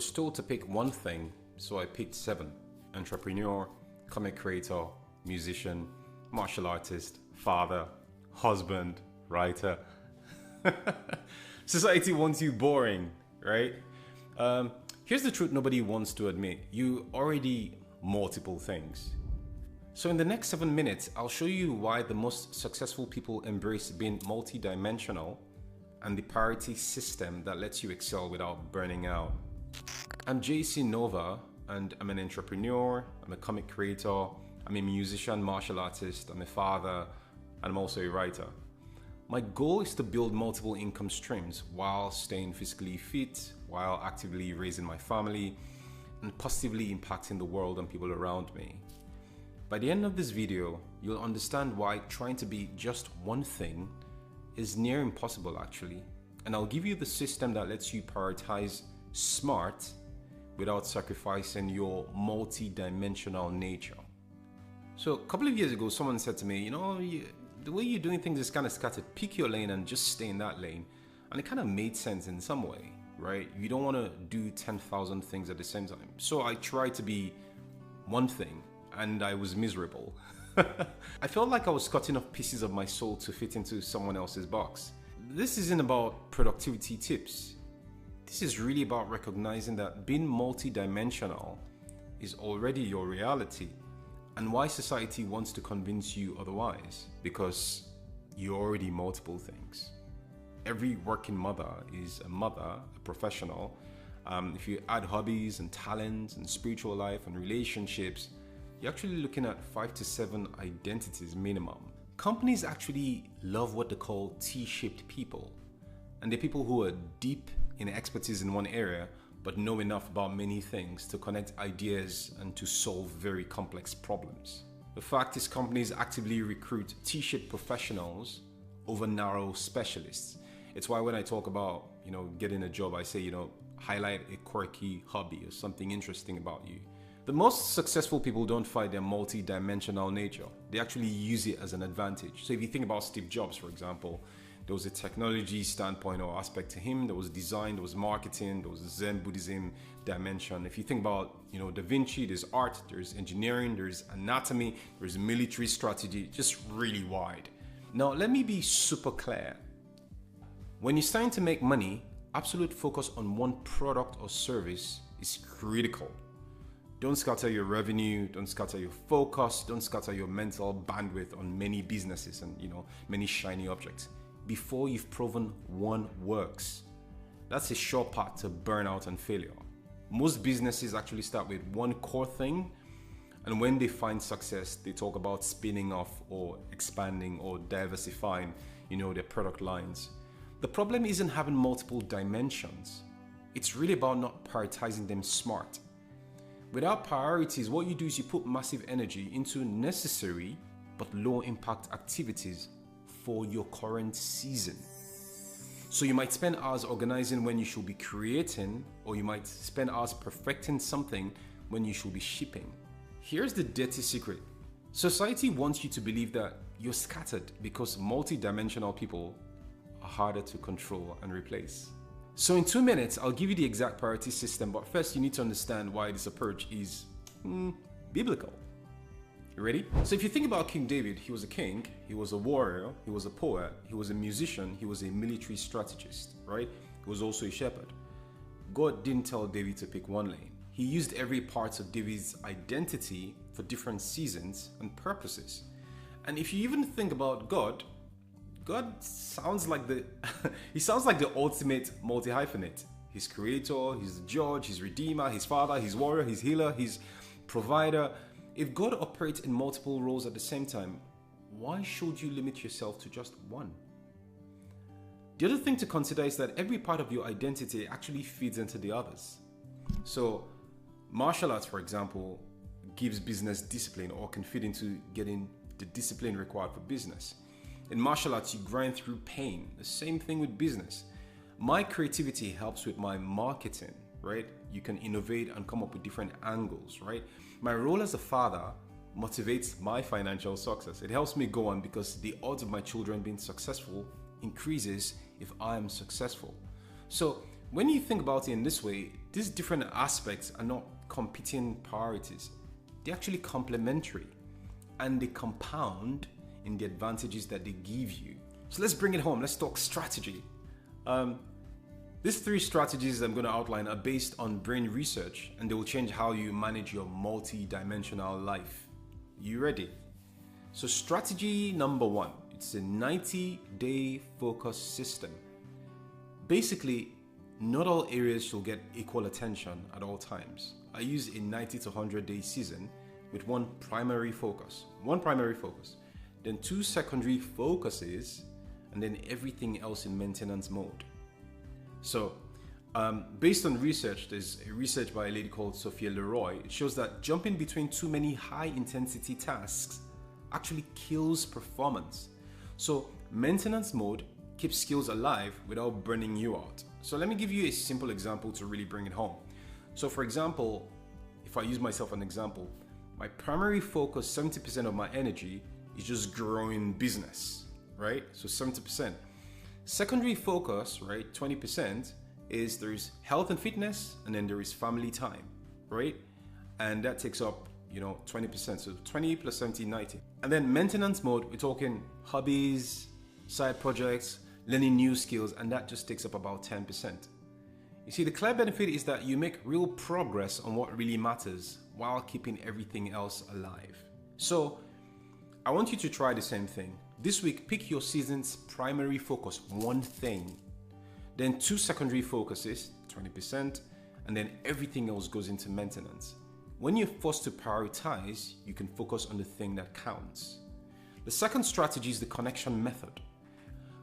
was told to pick one thing, so I picked 7. Entrepreneur, comic creator, musician, martial artist, father, husband, writer. Society wants you boring, right? Here's the truth nobody wants to admit. You already multiple things. So in the next 7 minutes, I'll show you why the most successful people embrace being multidimensional and the priority system that lets you excel without burning out. I'm JC Nova, and I'm an entrepreneur, I'm a comic creator, I'm a musician, martial artist, I'm a father, and I'm also a writer. My goal is to build multiple income streams while staying physically fit, while actively raising my family, and positively impacting the world and people around me. By the end of this video, you'll understand why trying to be just one thing is near impossible actually. And I'll give you the system that lets you prioritize smart without sacrificing your multi-dimensional nature. So a couple of years ago, someone said to me, the way you're doing things is kind of scattered. Pick your lane and just stay in that lane. And it kind of made sense in some way, right? You don't want to do 10,000 things at the same time. So I tried to be one thing and I was miserable. I felt like I was cutting off pieces of my soul to fit into someone else's box. This isn't about productivity tips. This is really about recognizing that being multidimensional is already your reality, and why society wants to convince you otherwise, because you're already multiple things. Every working mother is a mother, a professional. If you add hobbies and talents and spiritual life and relationships, you're actually looking at 5 to 7 identities minimum. Companies actually love what they call T-shaped people. And they're people who are deep in expertise in one area, but know enough about many things to connect ideas and to solve very complex problems. The fact is, companies actively recruit T-shaped professionals over narrow specialists. It's why when I talk about, getting a job, I say, highlight a quirky hobby or something interesting about you. The most successful people don't fight their multi-dimensional nature. They actually use it as an advantage. So if you think about Steve Jobs, for example, there was a technology standpoint or aspect to him, there was design, there was marketing, there was a Zen Buddhism dimension. If you think about, Da Vinci, there's art, there's engineering, there's anatomy, there's military strategy, just really wide. Now, let me be super clear. When you're starting to make money, absolute focus on one product or service is critical. Don't scatter your revenue, don't scatter your focus, don't scatter your mental bandwidth on many businesses and many shiny objects before you've proven one works. That's a sure path to burnout and failure. Most businesses actually start with one core thing, and when they find success, they talk about spinning off or expanding or diversifying, their product lines. The problem isn't having multiple dimensions. It's really about not prioritizing them smart. Without priorities, what you do is you put massive energy into necessary but low impact activities for your current season. So you might spend hours organizing when you should be creating, or you might spend hours perfecting something when you should be shipping. Here's the dirty secret. Society wants you to believe that you're scattered because multi-dimensional people are harder to control and replace. So in 2 minutes, I'll give you the exact priority system, but first you need to understand why this approach is biblical. You ready? So if you think about King David, he was a king, he was a warrior, he was a poet, he was a musician, he was a military strategist, right? He was also a shepherd. God didn't tell David to pick one lane. He used every part of David's identity for different seasons and purposes. And if you even think about God sounds like he sounds like the ultimate multi-hyphenate. He's creator, he's the judge, he's redeemer, he's father, he's warrior, he's healer, he's provider. If God operates in multiple roles at the same time, why should you limit yourself to just one? The other thing to consider is that every part of your identity actually feeds into the others. So martial arts, for example, gives business discipline or can fit into getting the discipline required for business. In martial arts, you grind through pain. The same thing with business. My creativity helps with my marketing, right? You can innovate and come up with different angles, right? My role as a father motivates my financial success. It helps me go on because the odds of my children being successful increases if I am successful. So when you think about it in this way, These different aspects are not competing priorities. They're actually complementary and they compound in the advantages that they give you. So let's bring it home. Let's talk strategy. These 3 strategies I'm going to outline are based on brain research, and they will change how you manage your multi-dimensional life. You ready? So strategy number 1, it's a 90-day focus system. Basically, not all areas shall get equal attention at all times. I use a 90 to 100-day season with one primary focus, then 2 secondary focuses, and then everything else in maintenance mode. So, based on research, there's a research by a lady called Sophia Leroy. It shows that jumping between too many high-intensity tasks actually kills performance. So, maintenance mode keeps skills alive without burning you out. So, let me give you a simple example to really bring it home. So, for example, if I use myself as an example, my primary focus, 70% of my energy is just growing business, right? So 70%. Secondary focus, right, 20%, is there's health and fitness, and then there is family time, right? And that takes up, 20%. So 20 plus 70, 90. And then maintenance mode, we're talking hobbies, side projects, learning new skills, and that just takes up about 10%. You see, the clear benefit is that you make real progress on what really matters while keeping everything else alive. So I want you to try the same thing. This week, pick your season's primary focus, one thing. Then 2 secondary focuses, 20%, and then everything else goes into maintenance. When you're forced to prioritize, you can focus on the thing that counts. The second strategy is the connection method.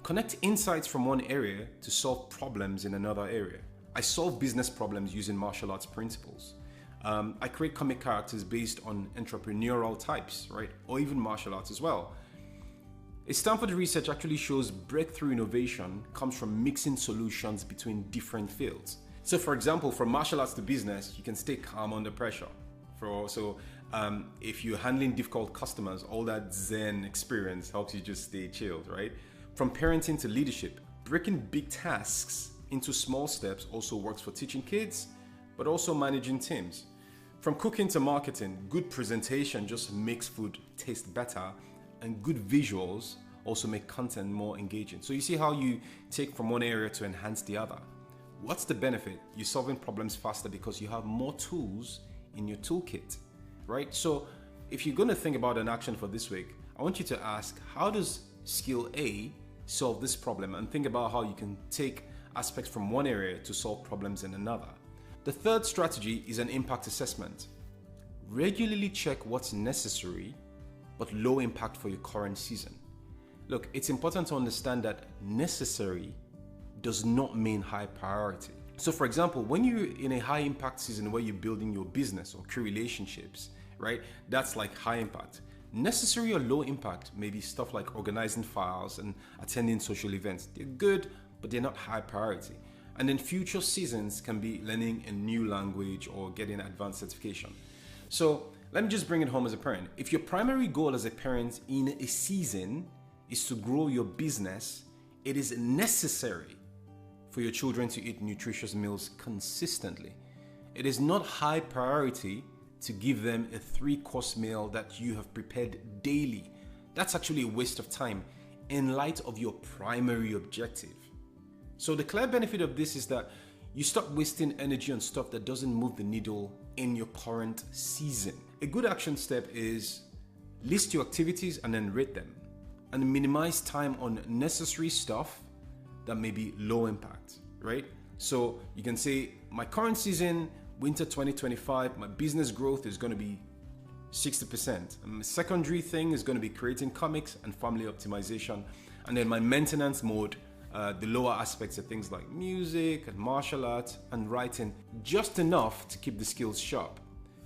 Connect insights from one area to solve problems in another area. I solve business problems using martial arts principles. I create comic characters based on entrepreneurial types, right? Or even martial arts as well. A Stanford research actually shows breakthrough innovation comes from mixing solutions between different fields. So for example, from martial arts to business, you can stay calm under pressure. If you're handling difficult customers, all that Zen experience helps you just stay chilled, right? From parenting to leadership, breaking big tasks into small steps also works for teaching kids, but also managing teams. From cooking to marketing, good presentation just makes food taste better, and good visuals also make content more engaging. So you see how you take from one area to enhance the other. What's the benefit? You're solving problems faster because you have more tools in your toolkit, right? So if you're going to think about an action for this week, I want you to ask, how does skill A solve this problem? And think about how you can take aspects from one area to solve problems in another. The third strategy is an impact assessment. Regularly check what's necessary but low impact for your current season. Look, it's important to understand that necessary does not mean high priority. So for example, when you're in a high impact season where you're building your business or key relationships, right? That's like high impact. Necessary or low impact may be stuff like organizing files and attending social events. They're good, but they're not high priority. And then future seasons can be learning a new language or getting advanced certification. So let me just bring it home as a parent. If your primary goal as a parent in a season is to grow your business, it is necessary for your children to eat nutritious meals consistently. It is not high priority to give them a 3-course meal that you have prepared daily. That's actually a waste of time in light of your primary objective. So the clear benefit of this is that you stop wasting energy on stuff that doesn't move the needle in your current season. A good action step is list your activities and then rate them, and minimize time on necessary stuff that may be low impact, right? So you can say, my current season, winter 2025, my business growth is going to be 60%. And my secondary thing is going to be creating comics and family optimization. And then my maintenance mode, the lower aspects of things like music and martial arts and writing, just enough to keep the skills sharp,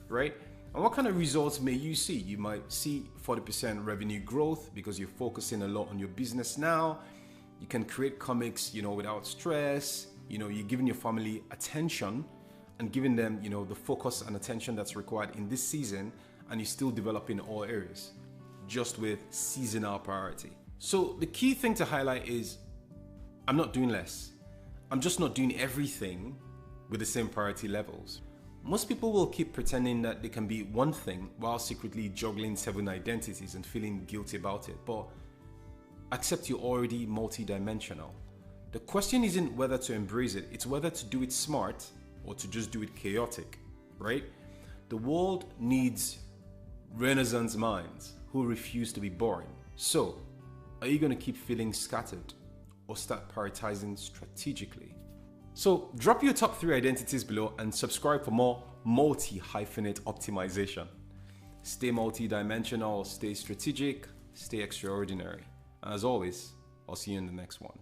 right? And what kind of results may you see? You might see 40% revenue growth because you're focusing a lot on your business now. You can create comics, without stress. You're giving your family attention and giving them, the focus and attention that's required in this season, and you're still developing all areas, just with seasonal priority. So the key thing to highlight is, I'm not doing less. I'm just not doing everything with the same priority levels. Most people will keep pretending that they can be one thing while secretly juggling 7 identities and feeling guilty about it, but accept you're already multidimensional. The question isn't whether to embrace it, it's whether to do it smart or to just do it chaotic, right? The world needs Renaissance minds who refuse to be boring. So, are you going to keep feeling scattered or start prioritizing strategically? So, drop your top 3 identities below and subscribe for more multi-hyphenate optimization. Stay multi-dimensional, stay strategic, stay extraordinary. And as always, I'll see you in the next one.